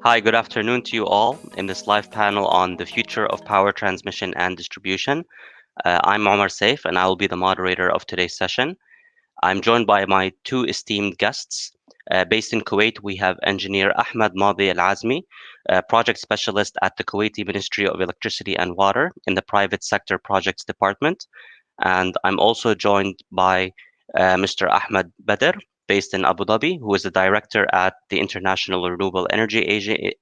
Hi, good afternoon to you all in this live panel on the future of power transmission and distribution. I'm Omar Saif, and I will be the moderator of today's session. I'm joined by my two esteemed guests. Based in Kuwait, we have engineer Ahmed Alazemi, project specialist at the Kuwaiti Ministry of Electricity and Water in the Private Sector Projects Department. And I'm also joined by Mr. Ahmed Badr, based in Abu Dhabi, who is the director at the International Renewable Energy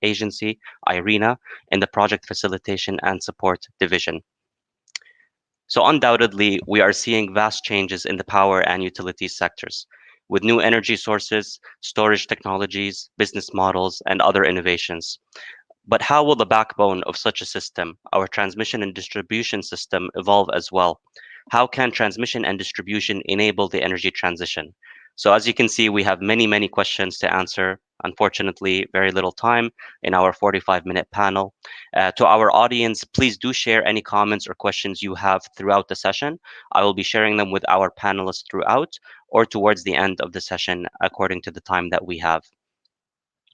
Agency, IRENA, in the Project Facilitation and Support Division. So undoubtedly, we are seeing vast changes in the power and utilities sectors, with new energy sources, storage technologies, business models, and other innovations. But how will the backbone of such a system, our transmission and distribution system, evolve as well? How can transmission and distribution enable the energy transition? So as you can see, we have many questions to answer. Unfortunately, very little time in our 45-minute panel. To our audience, please do share any comments or questions you have throughout the session. I will be sharing them with our panelists throughout or towards the end of the session according to the time that we have.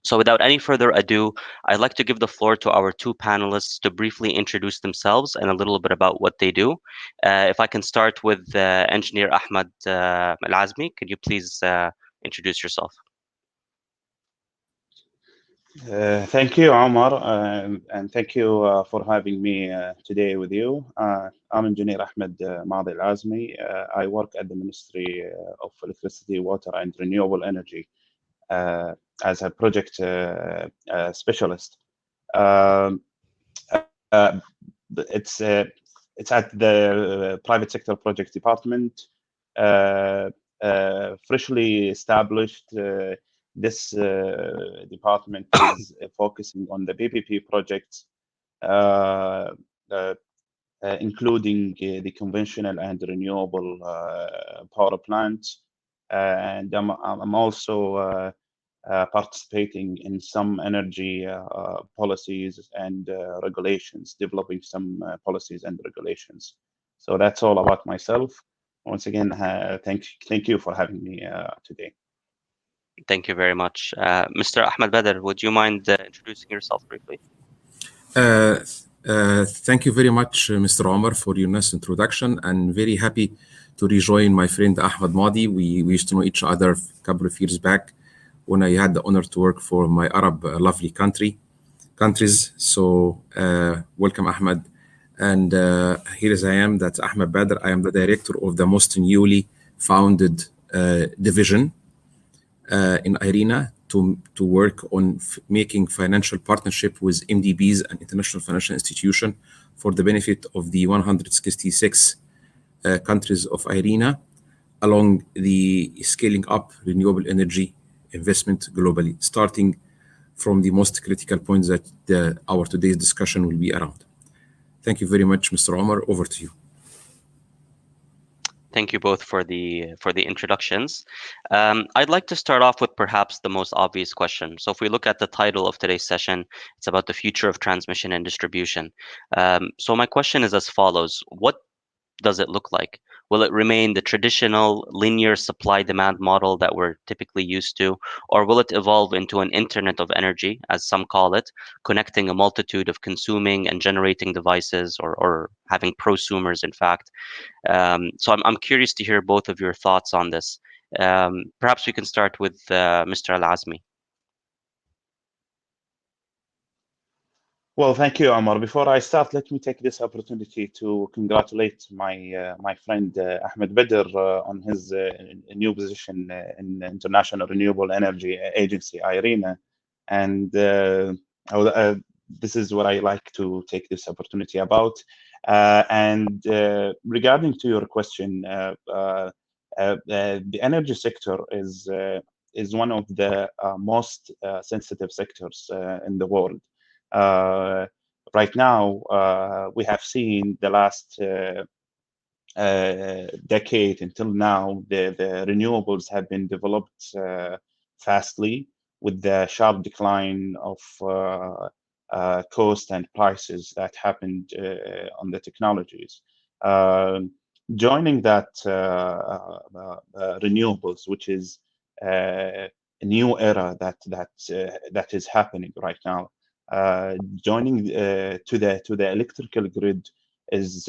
So without any further ado, I'd like to give the floor to our two panelists to briefly introduce themselves and a little bit about what they do. If I can start with engineer Ahmed Alazemi, could you please introduce yourself? Thank you, Omar, and thank you for having me today with you. I'm Engineer Ahmed Alazemi. I work at the Ministry of Electricity, Water, and Renewable Energy as a project specialist. It's at the Private Sector Project Department, freshly established. This department is focusing on the PPP projects, including the conventional and renewable power plants. And I'm also participating in some energy policies and regulations, developing some policies and regulations. So that's all about myself. Once again, thank you for having me today. Thank you very much. Mr. Ahmed Badr, would you mind introducing yourself briefly? Thank you very much, Mr. Omar, for your nice introduction, and very happy to rejoin my friend Ahmed Madi. We used to know each other a couple of years back when I had the honor to work for my Arab lovely countries. So welcome, Ahmed. And here as I am, that's Ahmed Badr. I am the director of the most newly founded division in IRENA to work on making financial partnership with MDBs and international financial institution for the benefit of the 166 countries of IRENA along the scaling up renewable energy investment globally, starting from the most critical points that our today's discussion will be around. Thank you very much, Mr. Omar. Over to you. Thank you both for the introductions. I'd like to start off with perhaps the most obvious question. So if we look at the title of today's session, it's about the future of transmission and distribution. So my question is as follows: what does it look like? Will it remain the traditional linear supply-demand model that we're typically used to, or will it evolve into an internet of energy, as some call it, connecting a multitude of consuming and generating devices, or having prosumers, in fact? So I'm curious to hear both of your thoughts on this. Perhaps we can start with Mr. Alazemi. Well, thank you, Omar. Before I start, let me take this opportunity to congratulate my friend Ahmed Badr on his new position in the International Renewable Energy Agency, IRENA. And this is what I like to take this opportunity about. And regarding to your question, the energy sector is one of the most sensitive sectors in the world. Right now, we have seen the last decade until now, the renewables have been developed fastly with the sharp decline of cost and prices that happened on the technologies. Joining that renewables, which is new era that is happening right now. Joining to the electrical grid is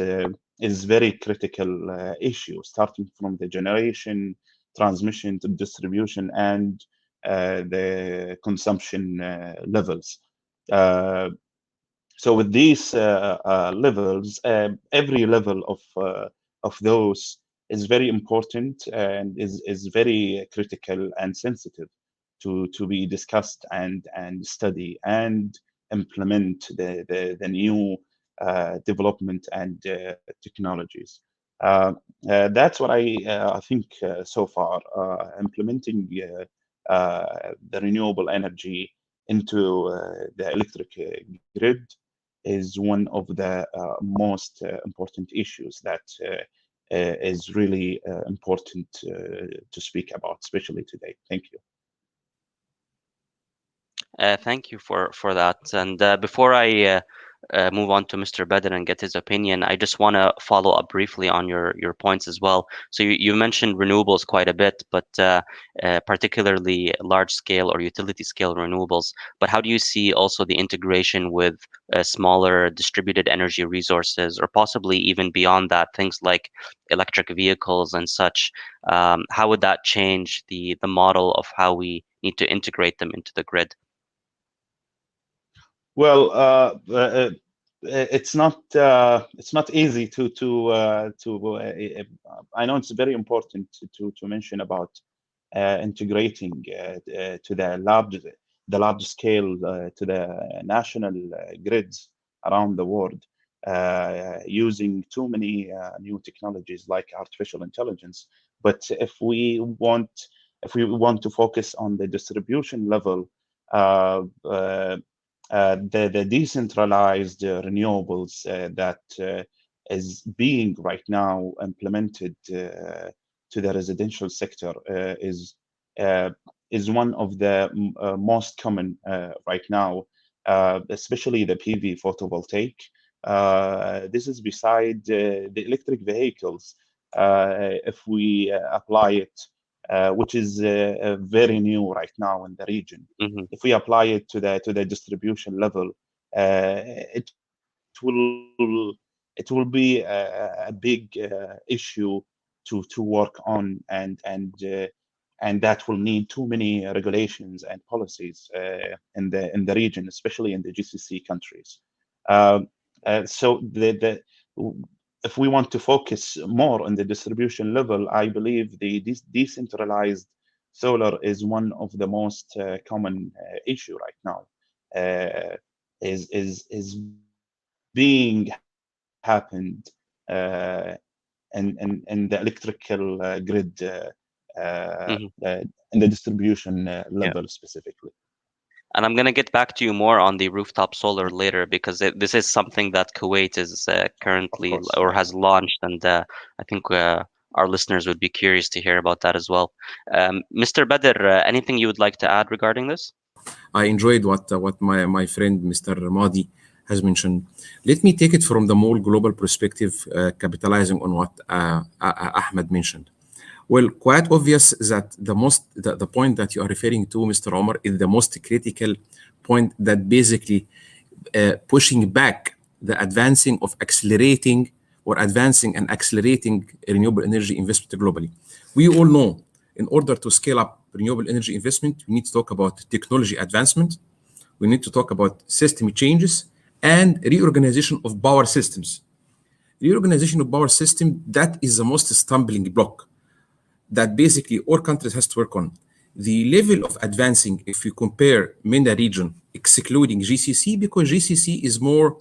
very critical issue, starting from the generation, transmission to distribution, and the consumption levels. So with these levels, every level of those is very important and is very critical and sensitive to be discussed and study and implement the new development and technologies. That's what I think so far. Implementing the renewable energy into the electric grid is one of the most important issues that is really important to speak about, especially today. Thank you. Thank you for that. And before I move on to Mr. Badr and get his opinion, I just want to follow up briefly on your points as well. So you mentioned renewables quite a bit, but particularly large scale or utility scale renewables. But how do you see also the integration with smaller distributed energy resources, or possibly even beyond that, things like electric vehicles and such? How would that change the model of how we need to integrate them into the grid? Well, it's not easy I know it's very important to mention about integrating to the large scale to the national grids around the world using too many new technologies like artificial intelligence. But if we want to focus on the distribution level, the decentralized renewables that is being right now implemented to the residential sector is one of the most common right now, especially the PV photovoltaic. This is beside the electric vehicles. If we apply it, which is very new right now in the region. Mm-hmm. If we apply it to the distribution level, it will be a big issue to work on, and that will need too many regulations and policies in the region, especially in the GCC countries. So if we want to focus more on the distribution level, I believe the decentralized solar is one of the most common issue right now. Is being happened in the electrical grid Mm-hmm. in the distribution Yeah. level specifically. And I'm going to get back to you more on the rooftop solar later, because this is something that Kuwait is currently or has launched, and I think our listeners would be curious to hear about that as well. Mr. Badr, anything you would like to add regarding this? I enjoyed what my friend Mr. Madi has mentioned. Let me take it from the more global perspective, capitalizing on what Ahmed mentioned. Well, quite obvious that the point that you are referring to, Mr. Omar, is the most critical point, that basically pushing back the advancing and accelerating renewable energy investment globally. We all know, in order to scale up renewable energy investment, we need to talk about technology advancement, we need to talk about system changes, and reorganization of power systems. Reorganization of power system, that is the most stumbling block that basically all countries has to work on. The level of advancing, if you compare MENA region, excluding GCC, because GCC is more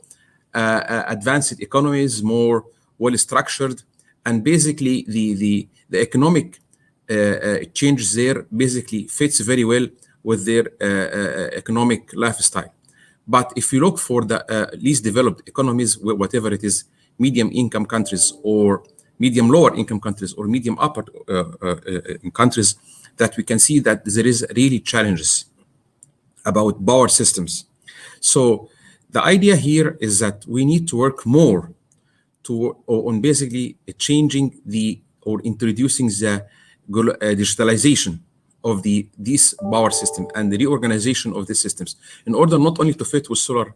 advanced economies, more well-structured, and basically the economic changes there basically fits very well with their economic lifestyle. But if you look for the least developed economies, whatever it is, medium income countries or medium lower income countries or medium upper countries, that we can see that there is really challenges about power systems. So the idea here is that we need to work more on basically changing or introducing the digitalization of these power system and the reorganization of the systems in order not only to fit with solar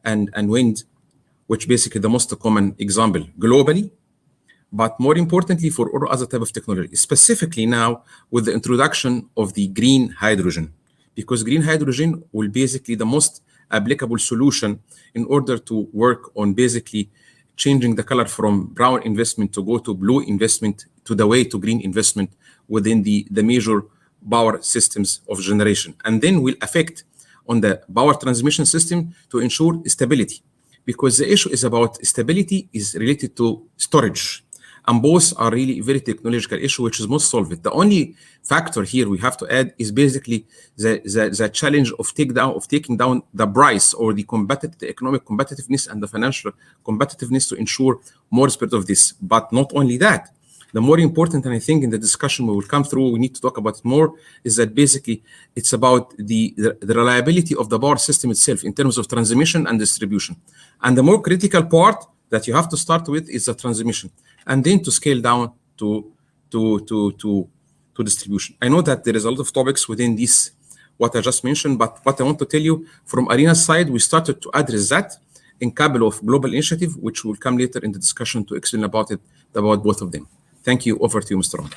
and wind, which basically the most common example globally, but more importantly for all other type of technology, specifically now with the introduction of the green hydrogen, because green hydrogen will basically the most applicable solution in order to work on basically changing the color from brown investment to go to blue investment to the way to green investment within the major power systems of generation, and then will affect on the power transmission system to ensure stability, because the issue is about stability is related to storage, and both are really very technological issue which is most solved. The only factor here we have to add is basically the challenge of taking down the price or the economic competitiveness and the financial competitiveness to ensure more spread of this. But not only that, the more important, and I think in the discussion we will come through, we need to talk about it more, is that basically it's about the reliability of the power system itself in terms of transmission and distribution. And the more critical part that you have to start with is the transmission, and then to scale down to distribution. I know that there is a lot of topics within this, what I just mentioned, but what I want to tell you from IRENA's side, we started to address that in a couple of global initiatives, which will come later in the discussion to explain about both of them. Thank you. Over to you, Mr. Omar.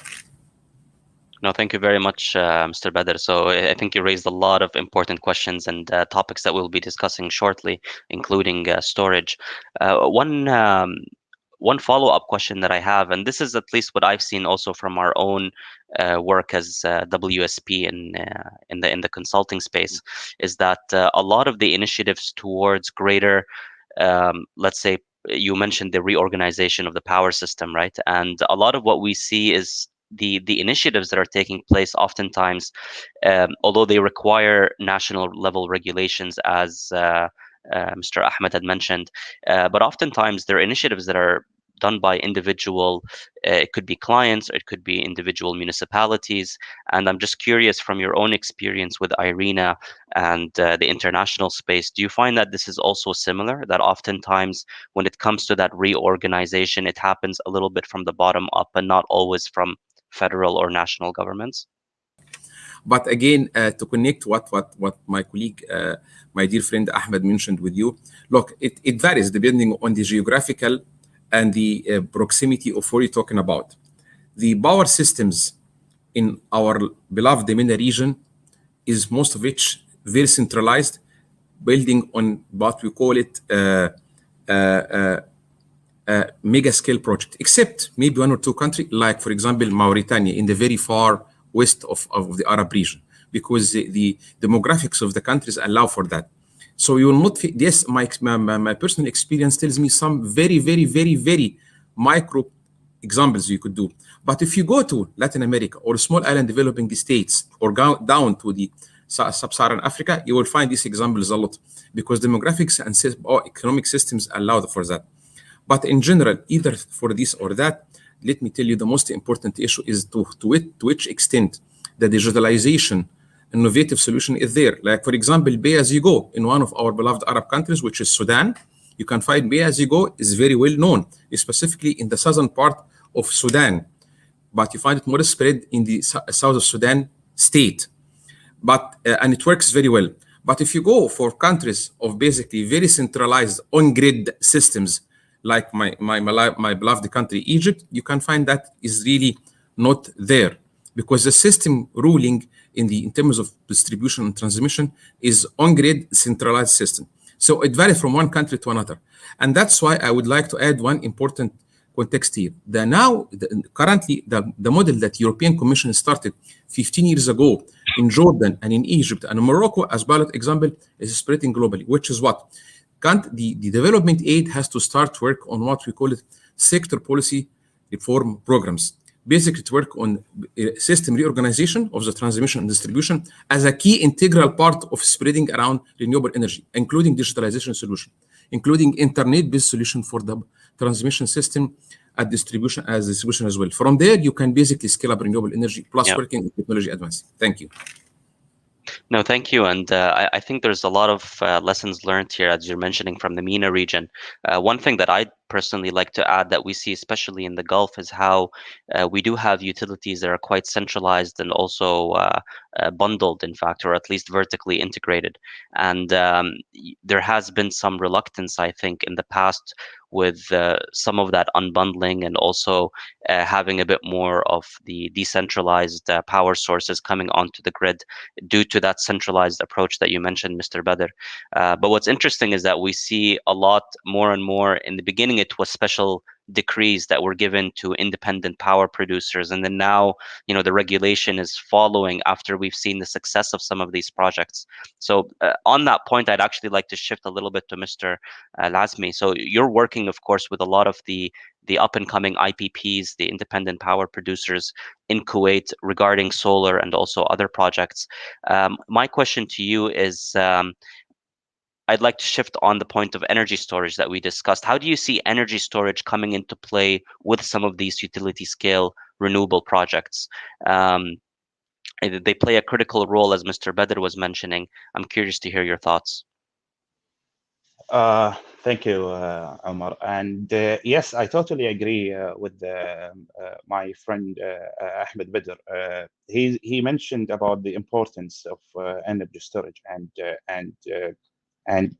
No, thank you very much, Mr. Badr. So I think you raised a lot of important questions and topics that we'll be discussing shortly, including storage. One follow-up question that I have, and this is at least what I've seen also from our own work as WSP in the consulting space, is that a lot of the initiatives towards greater, let's say, you mentioned the reorganization of the power system, right? And a lot of what we see is the initiatives that are taking place oftentimes, although they require national level regulations, as Mr. Ahmed had mentioned, but oftentimes there are initiatives that are done by individual, it could be clients, or it could be individual municipalities. And I'm just curious, from your own experience with IRENA and the international space, do you find that this is also similar, that oftentimes when it comes to that reorganization, it happens a little bit from the bottom up and not always from federal or national governments? But again, to connect what my colleague, my dear friend Ahmed mentioned with you, look, it varies depending on the geographical and the proximity of what you're talking about. The power systems in our beloved MENA region is most of which very centralized, building on what we call it mega scale project, except maybe one or two countries, like for example Mauritania in the very far west of the Arab region, because the demographics of the countries allow for that. So you will not, yes, my personal experience tells me some very, very, very, very micro examples you could do. But if you go to Latin America or small island developing states, or go down to the sub-Saharan Africa, you will find these examples a lot, because demographics and economic systems allow for that. But in general, either for this or that, let me tell you the most important issue is to which extent the digitalization innovative solution is there. Like for example, pay-as-you-go in one of our beloved Arab countries, which is Sudan. You can find pay-as-you-go is very well known, specifically in the southern part of Sudan, but you find it more spread in the south of Sudan state. But and it works very well. But if you go for countries of basically very centralized on-grid systems, like my beloved country Egypt, you can find that is really not there, because the system ruling in terms of distribution and transmission is on-grid centralized system. So it varies from one country to another. And that's why I would like to add one important context here. Currently, the model that European Commission started 15 years ago in Jordan and in Egypt and in Morocco as pilot example is spreading globally, which is what? The development aid has to start work on what we call it sector policy reform programs, basically to work on system reorganization of the transmission and distribution as a key integral part of spreading around renewable energy, including digitalization solution, including internet-based solution for the transmission system at distribution as well. From there, you can basically scale up renewable energy plus working with technology advanced. Thank you. No, thank you. And I think there's a lot of lessons learned here, as you're mentioning, from the MENA region. One thing that I personally like to add that we see, especially in the Gulf, is how we do have utilities that are quite centralized and also bundled, in fact, or at least vertically integrated. And there has been some reluctance, I think, in the past with some of that unbundling and also having a bit more of the decentralized power sources coming onto the grid due to that centralized approach that you mentioned, Mr. Badr. But what's interesting is that we see a lot more and more. In the beginning, it was special decrees that were given to independent power producers, and then now, the regulation is following after we've seen the success of some of these projects. So on that point, I'd actually like to shift a little bit to Mr. Alazemi. So you're working, of course, with a lot of the up and coming IPPs, the independent power producers in Kuwait, regarding solar and also other projects. My question to you is, I'd like to shift on the point of energy storage that we discussed. How do you see energy storage coming into play with some of these utility scale renewable projects? They play a critical role, as Mr. Badr was mentioning. I'm curious to hear your thoughts. Thank you, Omar. And yes, I totally agree with my friend Ahmed Badr. He mentioned about the importance of energy storage, and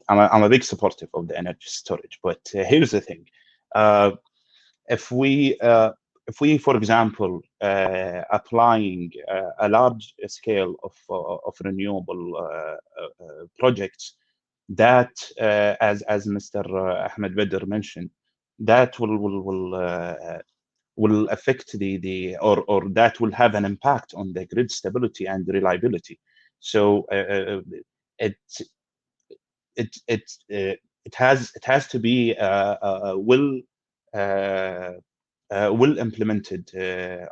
I'm a big supporter of the energy storage. But here's the thing: if we, for example, applying a large scale of renewable projects, that as Mr. Ahmed Badr mentioned, that will affect or that will have an impact on the grid stability and reliability. So it has to be well implemented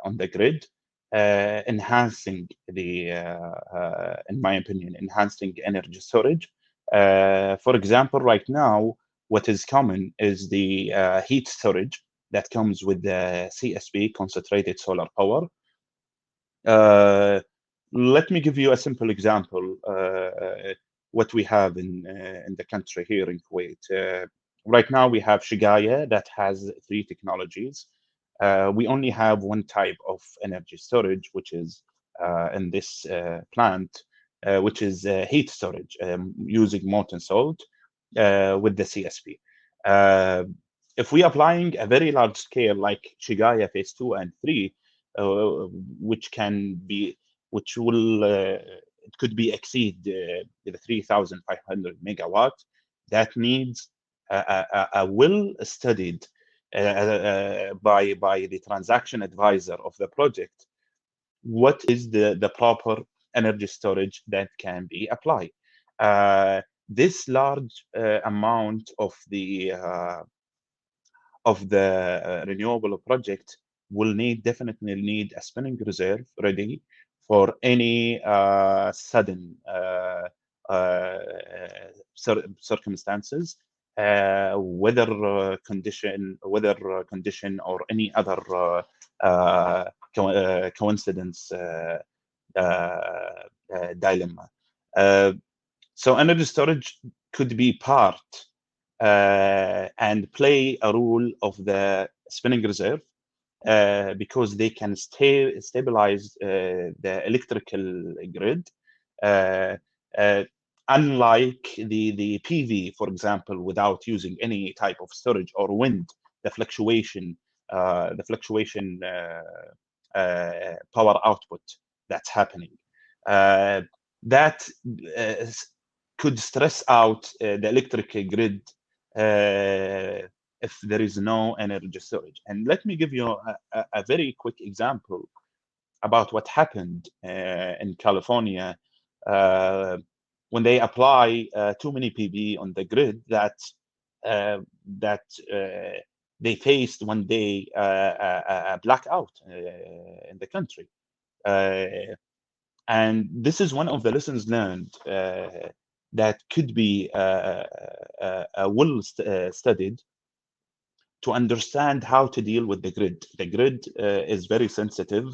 on the grid, enhancing in my opinion, enhancing energy storage. For example, right now, what is common is the heat storage that comes with the CSP, concentrated solar power. Let me give you a simple example. What we have in the country here in Kuwait. Right now, we have Shigaya that has 3 technologies. We only have one type of energy storage, which is in this plant, which is heat storage using molten salt with the CSP. If we applying a very large scale like Shigaya phase 2 and 3, which will it could be exceed the 3,500 megawatt, that needs a well-studied by the transaction advisor of the project, what is the proper energy storage that can be applied. This large amount of the renewable project will definitely need a spinning reserve ready for any sudden circumstances, weather condition, or any other coincidence dilemma. So energy storage could be part and play a role of the spinning reserve because they can stabilize the electrical grid. Unlike the PV, for example, without using any type of storage, or wind, the fluctuation power output that's happening, that could stress out the electric grid if there is no energy storage. And let me give you a very quick example about what happened in California when they apply too many PV on the grid, that they faced one day a blackout in the country. And this is one of the lessons learned that could be well studied to understand how to deal with the grid. The grid is very sensitive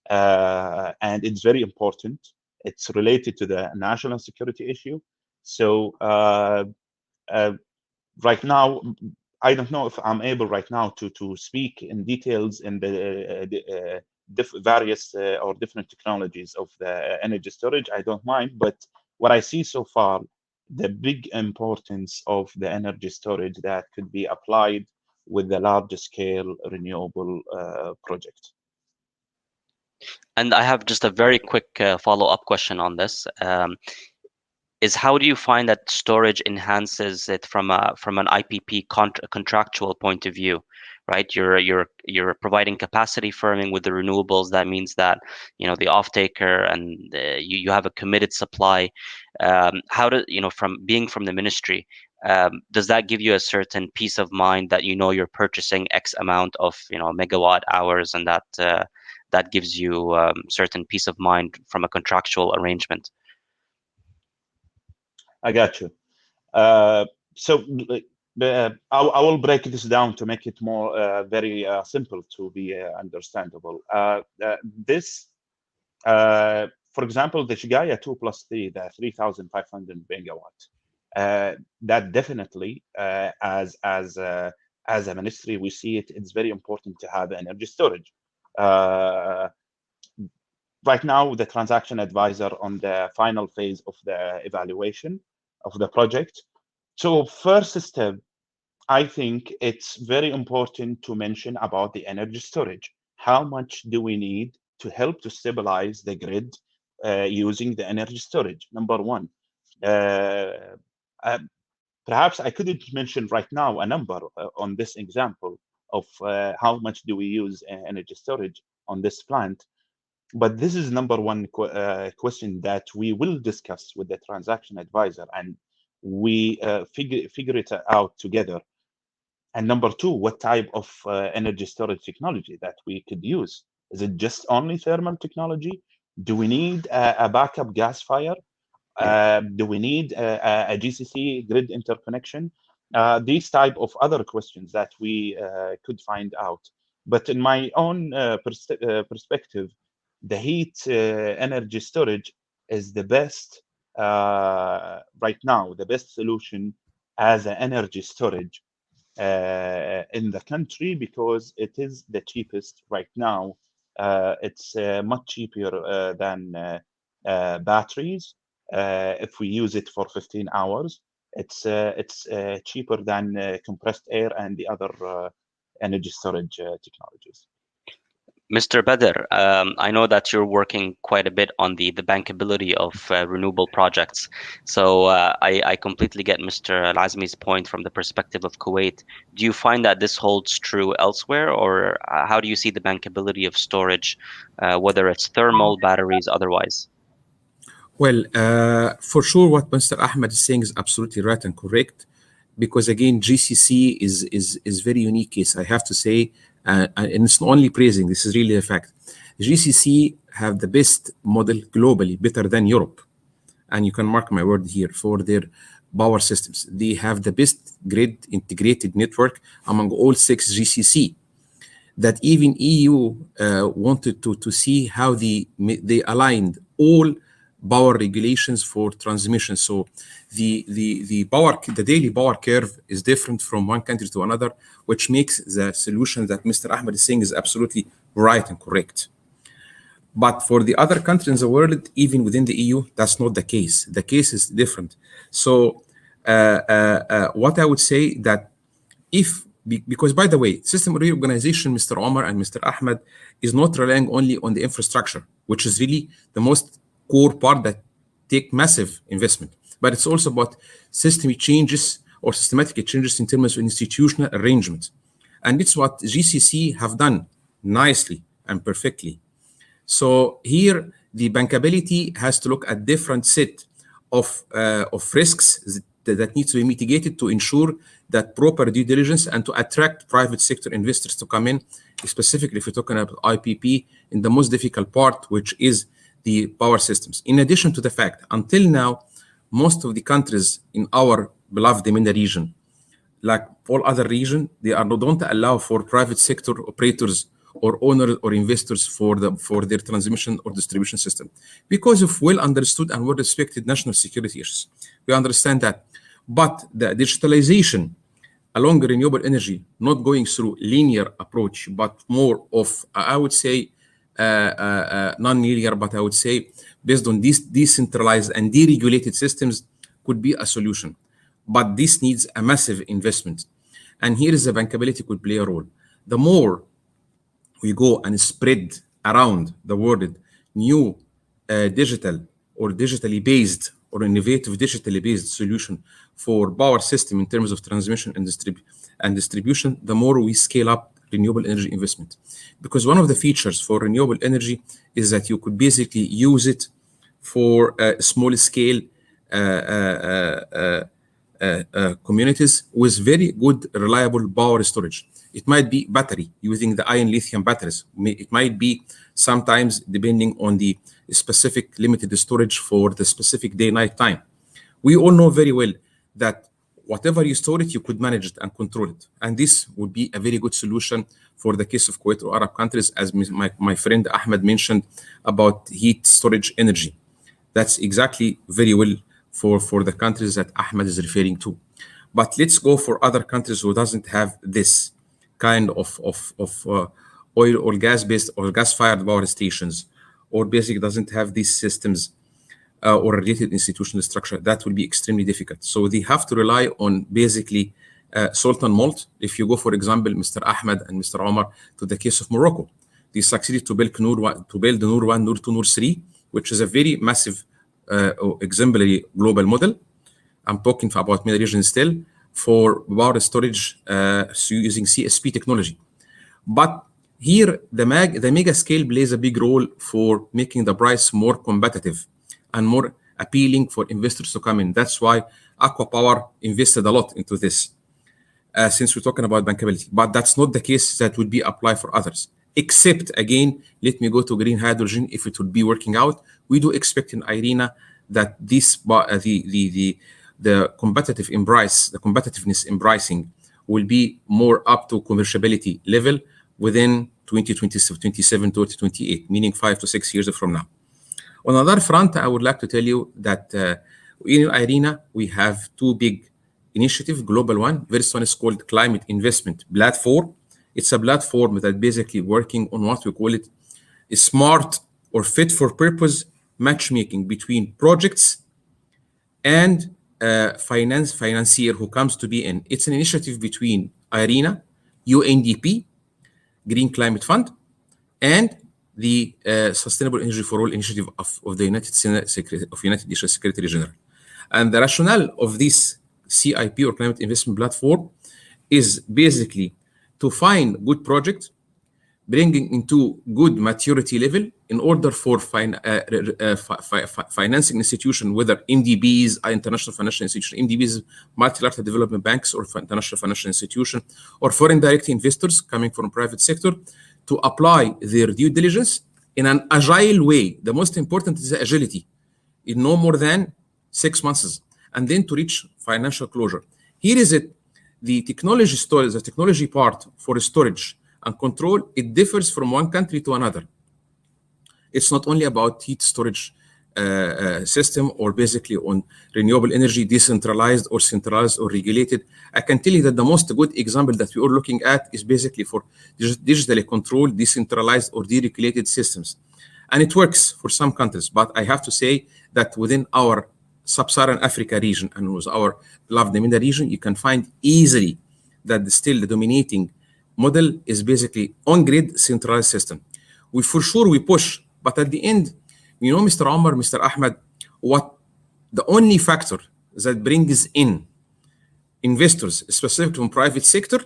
and it's very important. It's related to the national security issue. So right now, I don't know if I'm able right now to speak in details in the various or different technologies of the energy storage. I don't mind, but what I see so far, the big importance of the energy storage that could be applied with the large scale renewable project. And I have just a very quick follow-up question on this. Is how do you find that storage enhances it from an IPP contractual point of view, right? You're providing capacity firming with the renewables. That means that the off-taker and you have a committed supply. How do from being from the ministry? Does that give you a certain peace of mind that you're purchasing X amount of megawatt hours, and that gives you certain peace of mind from a contractual arrangement? I got you. So I will break this down to make it more very simple to be understandable. This, for example, the Shigaya 2+3, the 3,500 megawatt, that definitely, as a ministry, we see it. It's very important to have energy storage. Right now, the transaction advisor on the final phase of the evaluation of the project. So first step, I think it's very important to mention about the energy storage. How much do we need to help to stabilize the grid using the energy storage? Number one. Perhaps I couldn't mention right now a number on this example of how much do we use energy storage on this plant. But this is number one question that we will discuss with the transaction advisor, and we figure it out together. And number two, what type of energy storage technology that we could use? Is it just only thermal technology? Do we need a backup gas fire? Do we need a GCC grid interconnection? These type of other questions that we could find out. But in my own perspective, the heat energy storage is the best right now, the best solution as an energy storage in the country, because it is the cheapest right now. It's much cheaper than batteries. If we use it for 15 hours, it's cheaper than compressed air and the other energy storage technologies. Mr. Badr, I know that you're working quite a bit on the bankability of renewable projects. So I completely get Mr. Alazemi's point from the perspective of Kuwait. Do you find that this holds true elsewhere, or how do you see the bankability of storage, whether it's thermal, batteries, otherwise? Well, for sure, what Mr. Ahmed is saying is absolutely right and correct, because again, GCC is very unique case, I have to say, and it's not only praising. This is really a fact. GCC have the best model globally, better than Europe, and you can mark my word here for their power systems. They have the best grid integrated network among all 6 GCC. That even EU wanted to see how they aligned all power regulations for transmission. So the daily power curve is different from one country to another, which makes the solution that Mr. Ahmed is saying is absolutely right and correct. But for the other countries in the world, even within the EU, that's not the case. The case is different. So what I would say that because by the way, system reorganization, Mr. Omar and Mr. Ahmed, is not relying only on the infrastructure, which is really the most core part that take massive investment, but it's also about systemic changes or systematic changes in terms of institutional arrangement. And it's what GCC have done nicely and perfectly. So here, the bankability has to look at different set of risks that needs to be mitigated to ensure that proper due diligence and to attract private sector investors to come in, specifically if we're talking about IPP in the most difficult part, which is the power systems. In addition to the fact, until now, most of the countries in our beloved MENA region, like all other regions, don't allow for private sector operators or owners or investors for their transmission or distribution system because of well understood and well respected national security issues. We understand that. But the digitalization along renewable energy, not going through linear approach, but more of, I would say, non-linear, but I would say based on these decentralized and deregulated systems could be a solution. But this needs a massive investment. And here is the bankability could play a role. The more we go and spread around the world new digital or digitally based or innovative digitally based solution for power system in terms of transmission and distribution, the more we scale up renewable energy investment. Because one of the features for renewable energy is that you could basically use it for small scale communities with very good reliable power storage. It might be battery using the ion lithium batteries. It might be sometimes depending on the specific limited storage for the specific day-night time. We all know very well that whatever you store it, you could manage it and control it. And this would be a very good solution for the case of Kuwait or Arab countries, as my friend Ahmed mentioned about heat storage energy. That's exactly very well for the countries that Ahmed is referring to. But let's go for other countries who doesn't have this kind of oil or gas-based or gas-fired power stations, or basically doesn't have these systems or related institutional structure. That will be extremely difficult. So they have to rely on basically salt and malt. If you go, for example, Mr. Ahmed and Mr. Omar, to the case of Morocco, they succeeded to build Noor 1, Noor 2, Noor 3, which is a very massive exemplary global model. I'm talking about MENA region still for power storage using CSP technology. But here, the mega scale plays a big role for making the price more competitive and more appealing for investors to come in. That's why Aqua Power invested a lot into this, since we're talking about bankability. But that's not the case that would be applied for others. Except, again, let me go to green hydrogen if it would be working out. We do expect in IRENA that this the competitive in price, the competitiveness in pricing will be more up to commerciality level within 2027 to 2028, meaning 5 to 6 years from now. On another front, I would like to tell you that in IRENA, we have two big initiatives, global one. First one is called Climate Investment Platform. It's a platform that basically working on what we call it a smart or fit for purpose matchmaking between projects and financier who comes to be in. It's an initiative between IRENA, UNDP, Green Climate Fund, and the Sustainable Energy for All initiative of the United Nations Secretary General. And the rationale of this CIP or Climate Investment Platform is basically to find good projects, bringing into good maturity level in order for financing institution, whether MDBs, international financial institution, MDBs, multilateral development banks, or international financial institution, or foreign direct investors coming from private sector, to apply their due diligence in an agile way. The most important is the agility in no more than 6 months, and then to reach financial closure. Here is it. The technology storage, the technology part for storage and control, it differs from one country to another. It's not only about heat storage system or basically on renewable energy, decentralized or centralized or regulated. I can tell you that the most good example that we are looking at is basically for digitally controlled, decentralized or deregulated systems. And it works for some countries, but I have to say that within our Sub-Saharan Africa region and with our beloved MENA region, you can find easily that still the dominating model is basically on-grid centralized system. We push, but at the end, Mr. Omar, Mr. Ahmed, what the only factor that brings in investors, specifically from private sector,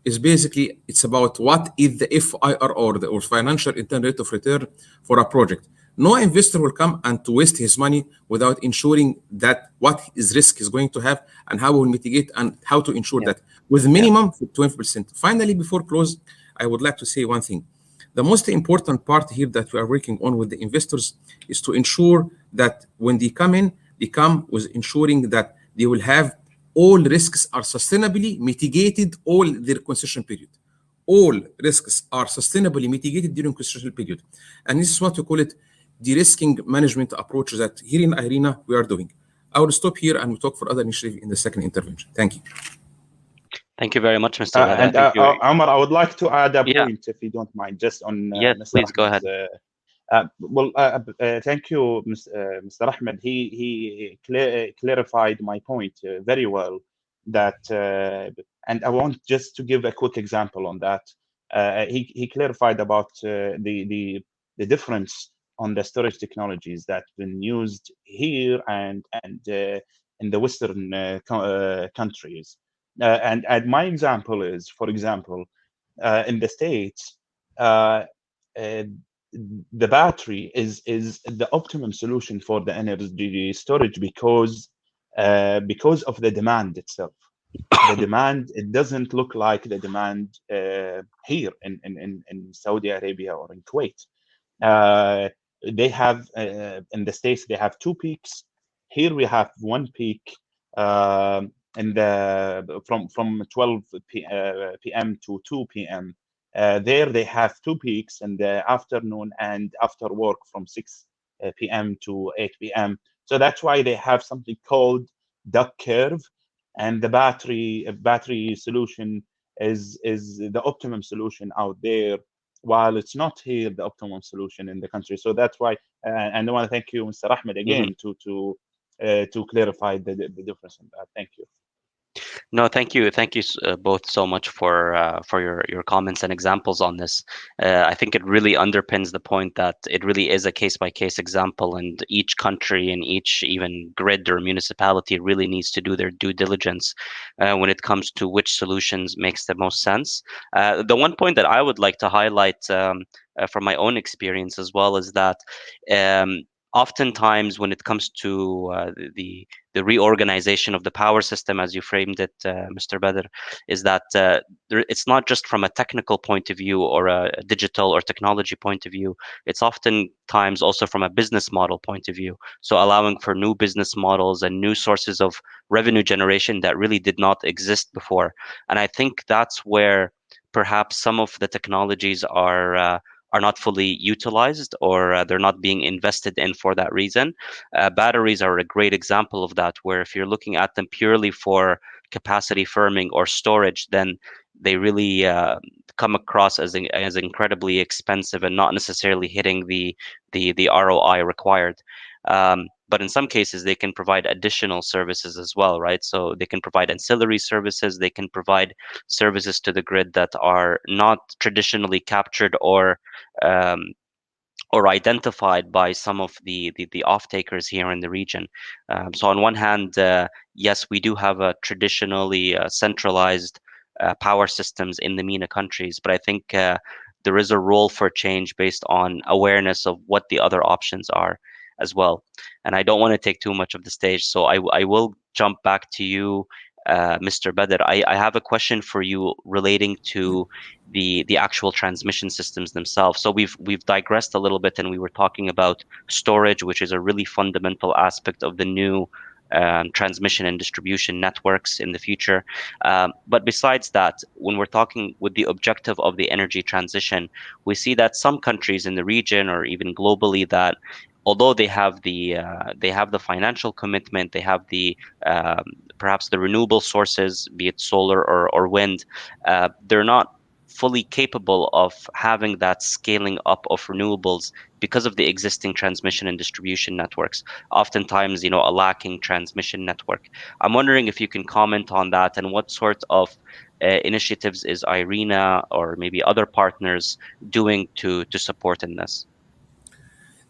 is basically it's about what is the FIR or financial internal rate of return for a project. No investor will come and to waste his money without ensuring that what his risk is going to have and how will mitigate and how to ensure that with minimum 20%. Finally, before close, I would like to say one thing. The most important part here that we are working on with the investors is to ensure that when they come in, they come with ensuring that they will have all risks are sustainably mitigated all their concession period. All risks are sustainably mitigated during concession period. And this is what we call it de-risking management approach that here in IRENA we are doing. I will stop here and we'll talk for other initiatives in the second intervention. Thank you. Thank you very much, Mr. Badr. And Thank you. Omar, I would like to add a Yeah. point, if you don't mind, just on Yes, Mr. please go Ahmed's. ahead. Thank you, Mr. Ahmed. He clarified my point very well. That and I want just to give a quick example on that. He clarified about the difference on the storage technologies that been used here and in the Western countries. And my example is, for example, in the States, uh, the battery is the optimum solution for the energy storage because of the demand itself. The demand, it doesn't look like the demand here in Saudi Arabia or in Kuwait. They have in the States they have two peaks. Here we have one peak in the from 12 p.m. to 2 p.m. There they have two peaks in the afternoon and after work from 6 p.m. to 8 p.m. So that's why they have something called duck curve, and the battery solution is the optimum solution out there, while it's not here the optimum solution in the country. So that's why, and I want to thank you, Mr. Ahmed, again to clarify the difference in that. Thank you. No, thank you both so much for your comments and examples on this. I think it really underpins the point that it really is a case by case example, and each country and each even grid or municipality really needs to do their due diligence when it comes to which solutions makes the most sense. The one point that I would like to highlight from my own experience as well is that. Oftentimes, when it comes to the reorganization of the power system, as you framed it, Mr. Badr, is that it's not just from a technical point of view or a digital or technology point of view. It's oftentimes also from a business model point of view. So allowing for new business models and new sources of revenue generation that really did not exist before. And I think that's where perhaps some of the technologies are not fully utilized, or they're not being invested in for that reason. Batteries are a great example of that, where if you're looking at them purely for capacity firming or storage, then they really come across as incredibly expensive and not necessarily hitting the ROI required. But in some cases, they can provide additional services as well, right? So they can provide ancillary services. They can provide services to the grid that are not traditionally captured um, or identified by some of the off-takers here in the region. So on one hand, yes, we do have a traditionally centralized power systems in the MENA countries, but I think there is a role for change based on awareness of what the other options are as well. And I don't want to take too much of the stage, so I will jump back to you, Mr. Badr. I have a question for you relating to the actual transmission systems themselves. So we've digressed a little bit, and we were talking about storage, which is a really fundamental aspect of the new transmission and distribution networks in the future. But besides that, when we're talking with the objective of the energy transition, we see that some countries in the region or even globally, that although they have the financial commitment, they have the perhaps the renewable sources, be it solar or wind, they're not fully capable of having that scaling up of renewables because of the existing transmission and distribution networks. Oftentimes, a lacking transmission network. I'm wondering if you can comment on that, and what sort of initiatives is IRENA or maybe other partners doing to support in this?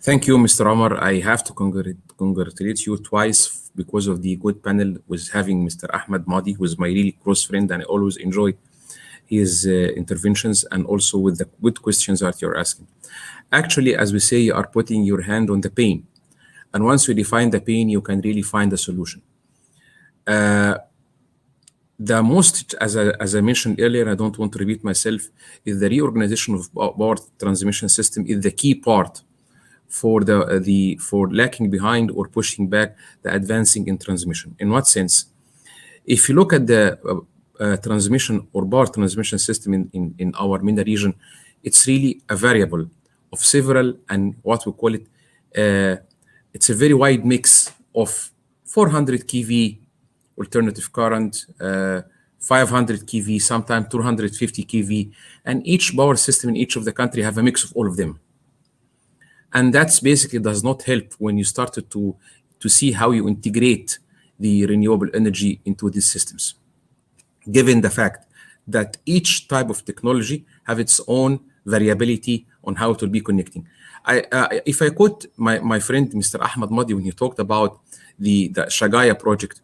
Thank you, Mr. Omar. I have to congratulate you twice because of the good panel with having Mr. Ahmed Madi, who is my really close friend, and I always enjoy his interventions, and also with the good questions that you're asking. Actually, as we say, you are putting your hand on the pain. And once you define the pain, you can really find a solution. The most, as I mentioned earlier, I don't want to repeat myself, is the reorganization of power transmission system is the key part for for lacking behind or pushing back the advancing in transmission. In what sense? If you look at the transmission or power transmission system in our MENA region, it's really a variable of several, and what we call it, it's a very wide mix of 400 kV alternative current, 500 kV, sometimes 250 kV, and each power system in each of the country have a mix of all of them. And that's basically does not help when you started to see how you integrate the renewable energy into these systems, given the fact that each type of technology have its own variability on how to be connecting. If I quote my friend Mr. Ahmed Madi when he talked about the Shagaya project,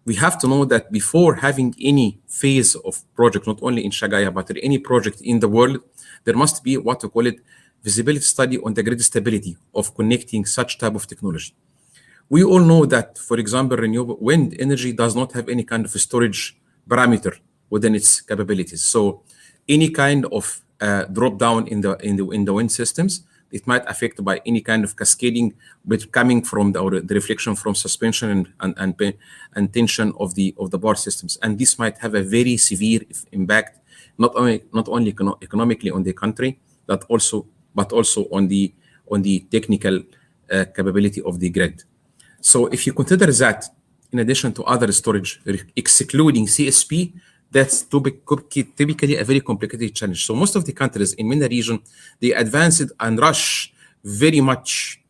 we have to know that before having any phase of project, not only in Shagaya, but any project in the world, there must be what we call it visibility study on the grid stability of connecting such type of technology. We all know that, for example, renewable wind energy does not have any kind of storage parameter within its capabilities. So any kind of drop down in the wind systems, it might affect by any kind of cascading, but coming from the reflection from suspension and tension of the power systems, and this might have a very severe impact, not only economically on the country, but also on the technical capability of the grid. So if you consider that, in addition to other storage, excluding CSP, that's typically a very complicated challenge. So most of the countries in MENA region, they advanced and rush very much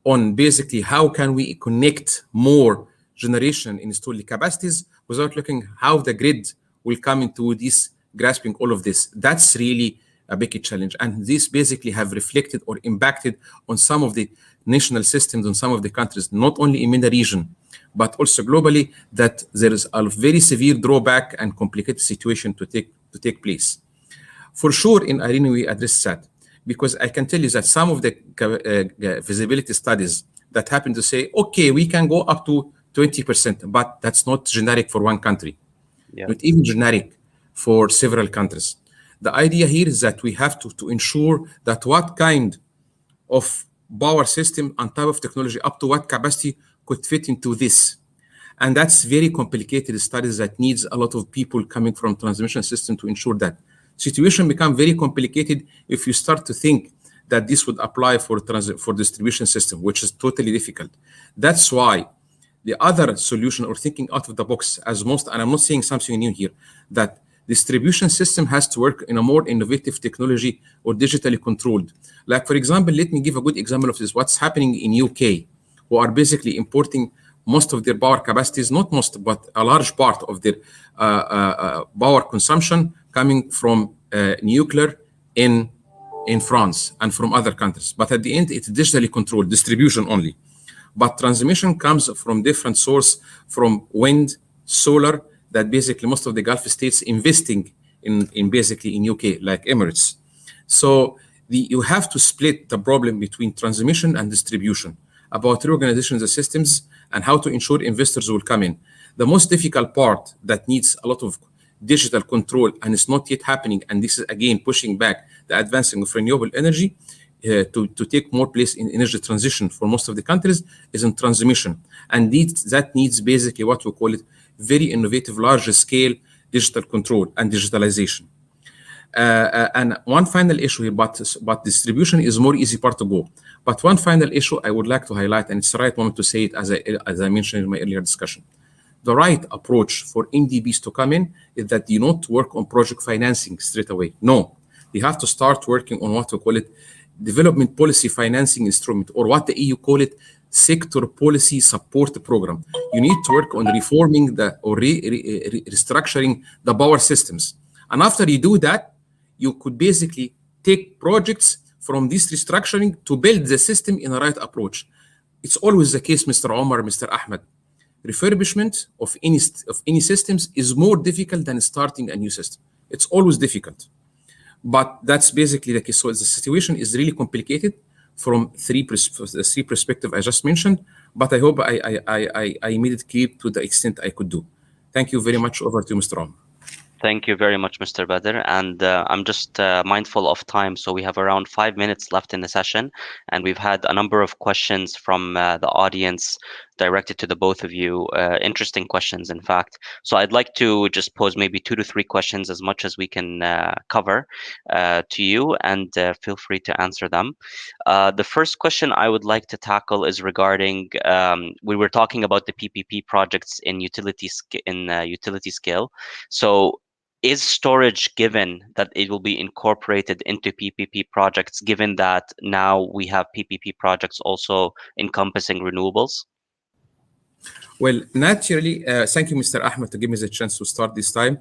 on basically how can we connect more generation installed capacities without looking how the grid will come into this, grasping all of this. That's really a big challenge. And this basically have reflected or impacted on some of the national systems in some of the countries, not only in MENA region, but also globally, that there is a very severe drawback and complicated situation to take place. For sure, in IRENA, we address that, because I can tell you that some of the feasibility studies that happen to say, okay, we can go up to 20%, but that's not generic for one country, not even generic for several countries. The idea here is that we have to ensure that what kind of power system and type of technology up to what capacity could fit into this. And that's very complicated studies that needs a lot of people coming from transmission system to ensure that. Situation become very complicated if you start to think that this would apply for distribution system, which is totally difficult. That's why the other solution, or thinking out of the box, and I'm not saying something new here, that distribution system has to work in a more innovative technology or digitally controlled. Like, for example, let me give a good example of this. What's happening in UK, who are basically importing most of their power capacities, not most, but a large part of their power consumption coming from nuclear in France and from other countries. But at the end, it's digitally controlled, distribution only. But transmission comes from different source, from wind, solar, that basically most of the Gulf states investing in basically in UK, like Emirates. So you have to split the problem between transmission and distribution, about reorganization of the systems and how to ensure investors will come in. The most difficult part that needs a lot of digital control, and it's not yet happening, and this is again pushing back the advancing of renewable energy to take more place in energy transition for most of the countries, is in transmission. And that needs basically what we call it very innovative, larger scale digital control and digitalization. And one final issue here, but distribution is more easy part to go. But one final issue I would like to highlight, and it's the right moment to say it, as I mentioned in my earlier discussion. The right approach for NDBs to come in is that you not work on project financing straight away. No, they have to start working on what we call it development policy financing instrument, or what the EU call it sector policy support program. You need to work on reforming restructuring the power systems. And after you do that, you could basically take projects from this restructuring to build the system in a right approach. It's always the case, Mr. Omar, Mr. Ahmed. Refurbishment of any systems is more difficult than starting a new system. It's always difficult. But that's basically the case. So the situation is really complicated from three perspectives I just mentioned, but I hope I made it clear to the extent I could do. Thank you very much. Over to Mr. Omar. Thank you very much, Mr. Badr. And I'm just mindful of time, so we have around 5 minutes left in the session, and we've had a number of questions from the audience directed to the both of you. Interesting questions, in fact. So I'd like to just pose maybe 2 to 3 questions, as much as we can cover, to you, and feel free to answer them. The first question I would like to tackle is regarding, we were talking about the PPP projects in utility scale. So is storage, given that it will be incorporated into PPP projects, given that now we have PPP projects also encompassing renewables? Well, naturally, thank you, Mr. Ahmed, to give me the chance to start this time.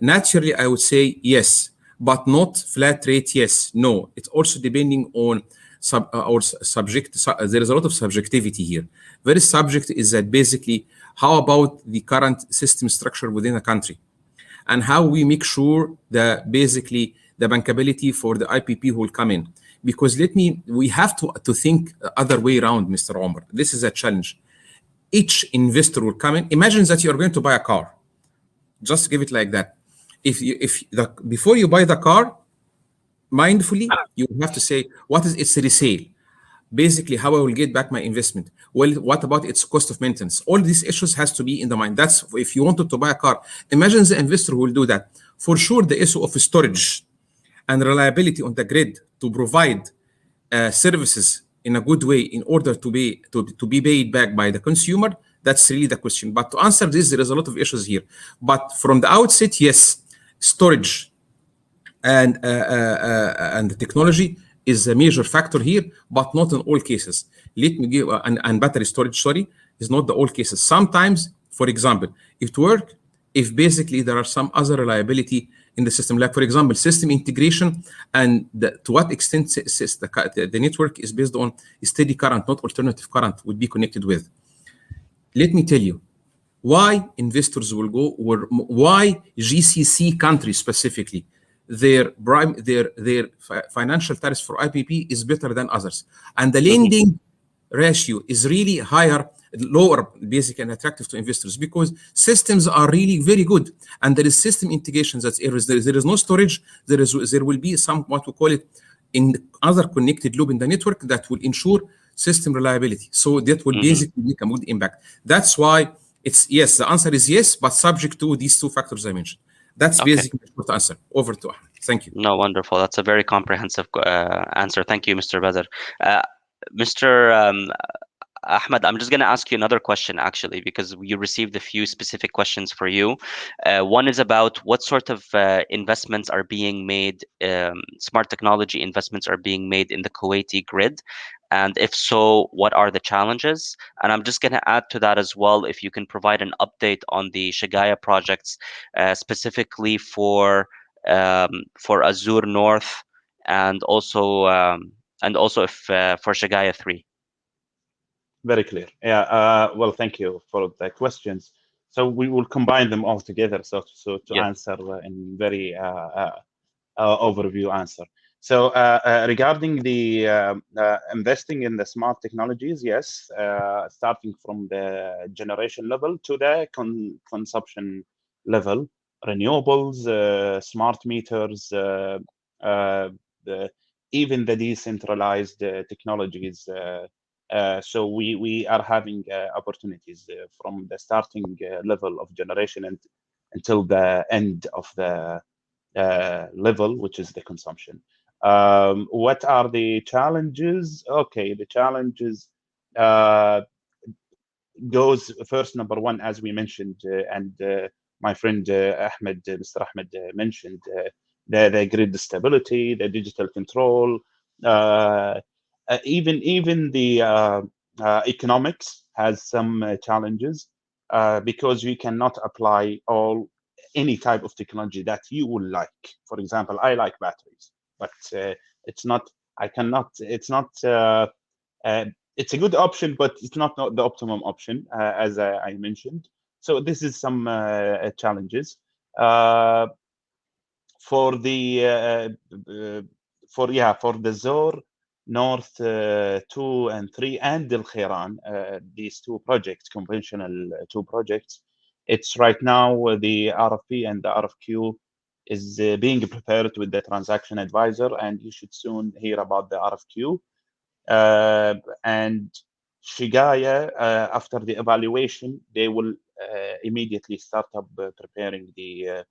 Naturally, I would say yes, but not flat rate yes. No, it's also depending on subject. There is a lot of subjectivity here. Very subject is that basically, how about the current system structure within a country, and how we make sure that basically the bankability for the IPP who will come in. Because we have to think the other way around, Mr. Omar. This is a challenge. Each investor will come in. Imagine that you are going to buy a car. Just give it like that. Before you buy the car, mindfully, you have to say, what is its resale? Basically, how I will get back my investment. Well, what about its cost of maintenance? All these issues has to be in the mind. That's if you wanted to buy a car. Imagine the investor who will do that. For sure, the issue of storage and reliability on the grid to provide services in a good way in order to be paid back by the consumer, that's really the question. But to answer this, there is a lot of issues here. But from the outset, yes, storage and the technology is a major factor here, but not in all cases. Let me give and battery storage, sorry, is not the all cases. Sometimes, for example, it works if basically there are some other reliability in the system, like for example, system integration, and to what extent the network is based on steady current, not alternative current, would be connected with. Let me tell you why investors will go, or why GCC countries specifically, their financial tariffs for IPP is better than others, and the lending ratio is really higher, lower, basic and attractive to investors, because systems are really very good, and there is system integration. There is no storage. There will be some, what we call it, in other connected loop in the network that will ensure system reliability. So that will basically make a good impact. That's why it's yes. The answer is yes, but subject to these 2 factors I mentioned. That's basically the short answer. Over to Ahmed. Thank you. No, wonderful. That's a very comprehensive answer. Thank you, Mr. Badr. Mr. Ahmed, I'm just going to ask you another question, actually, because you received a few specific questions for you. One is about what sort of investments are being made, smart technology investments are being made in the Kuwaiti grid, and if so, what are the challenges? And I'm just going to add to that as well, if you can provide an update on the Shagaya projects, specifically for Azure North, and also if for Shagaya 3. Very clear. Yeah. Well, thank you for the questions. So we will combine them all together. So to answer in very overview answer. So regarding the investing in the smart technologies, yes, starting from the generation level to the consumption level, renewables, smart meters, even the decentralized technologies. So we are having opportunities from the starting level of generation and until the end of the level, which is the consumption. What are the challenges? Okay, the challenges goes first, number one, as we mentioned, and my friend Ahmed, Mr. Ahmed mentioned, the grid stability, the digital control, even the economics has some challenges because you cannot apply any type of technology that you would like. For example, I like batteries, but it's not. I cannot. It's not. It's a good option, but it's not the optimum option, as I mentioned. So this is some challenges for the Zor North 2 and 3 and Al Khairan, these 2 projects, conventional 2 projects. It's right now the RFP and the RFQ is being prepared with the transaction advisor, and you should soon hear about the RFQ. And Shigaya, after the evaluation, they will immediately start up preparing the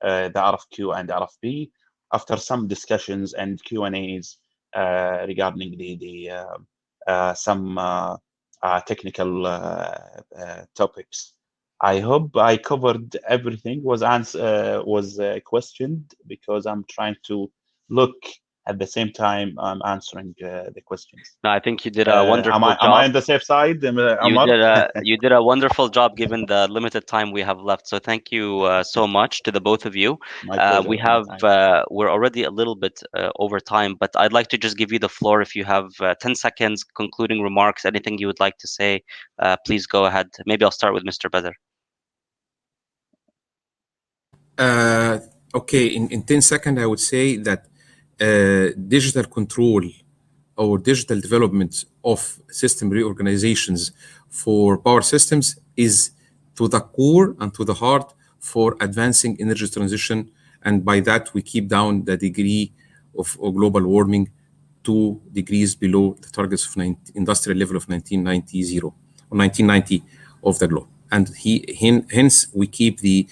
RFQ and RFP after some discussions and Q&As regarding some technical topics. I hope I covered everything was questioned, because I'm trying to look at the same time I'm answering the questions. No, I think you did a wonderful job. Am I on the safe side, Omar? You did a wonderful job given the limited time we have left. So thank you so much to the both of you. My pleasure. We're already a little bit over time, but I'd like to just give you the floor. If you have 10 seconds, concluding remarks, anything you would like to say, please go ahead. Maybe I'll start with Mr. Badr. Okay, in 10 seconds, I would say that digital control or digital development of system reorganizations for power systems is to the core and to the heart for advancing energy transition. And by that, we keep down the degree of global warming 2 degrees below the targets of industrial level of 1990 of the globe. And hence, we keep the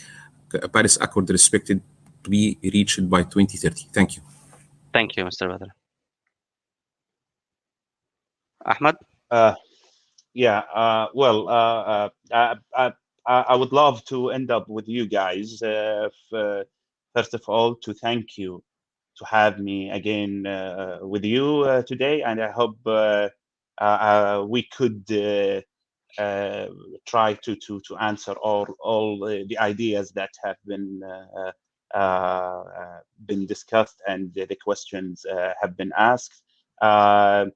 Paris Accord respected to be reached by 2030. Thank you. Thank you, Mr. Badr. Ahmed? I would love to end up with you guys. First of all, to thank you to have me again with you today, and I hope we could try to answer all the ideas that have been discussed and the questions have been asked. And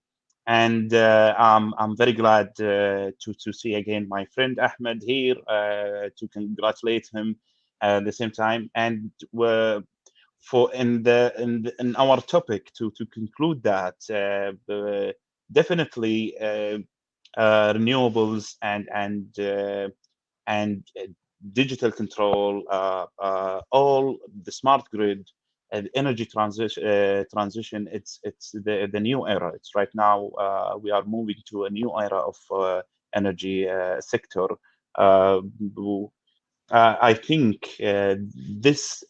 I'm very glad to see again my friend Ahmed here, to congratulate him at the same time, and for in our topic to conclude that definitely renewables and digital control, all the smart grid and energy transition, it's the new era. It's right now we are moving to a new era of energy sector. I think this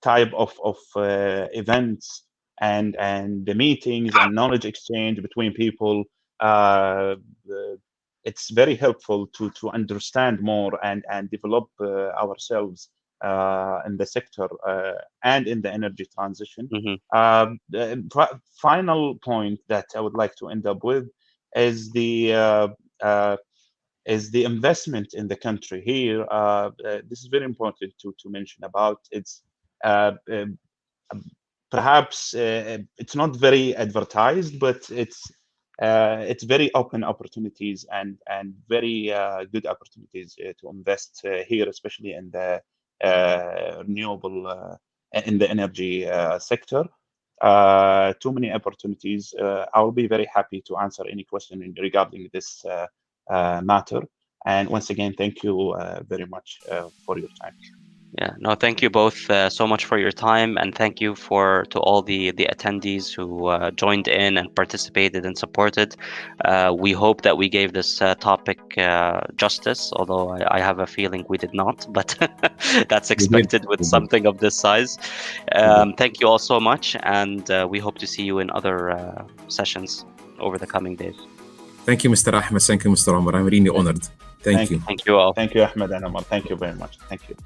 type of events and the meetings and knowledge exchange between people, it's very helpful to understand more and develop ourselves in the sector and in the energy transition. Mm-hmm. The final point that I would like to end up with is the investment in the country here. This is very important to mention about. It's perhaps it's not very advertised, but it's very open opportunities and very good opportunities to invest here, especially in the renewable in the energy sector. Too many opportunities. I'll be very happy to answer any question regarding this matter. And once again, thank you very much for your time. Yeah, no, thank you both so much for your time, and thank you to all the attendees who joined in and participated and supported. We hope that we gave this topic justice, although I have a feeling we did not, but that's expected with something of this size. Thank you all so much, and we hope to see you in other sessions over the coming days. Thank you, Mr. Ahmed. Thank you, Mr. Omar. I'm really honored. Thank you. Thank you all. Thank you, Ahmed and Omar. Thank you very much. Thank you.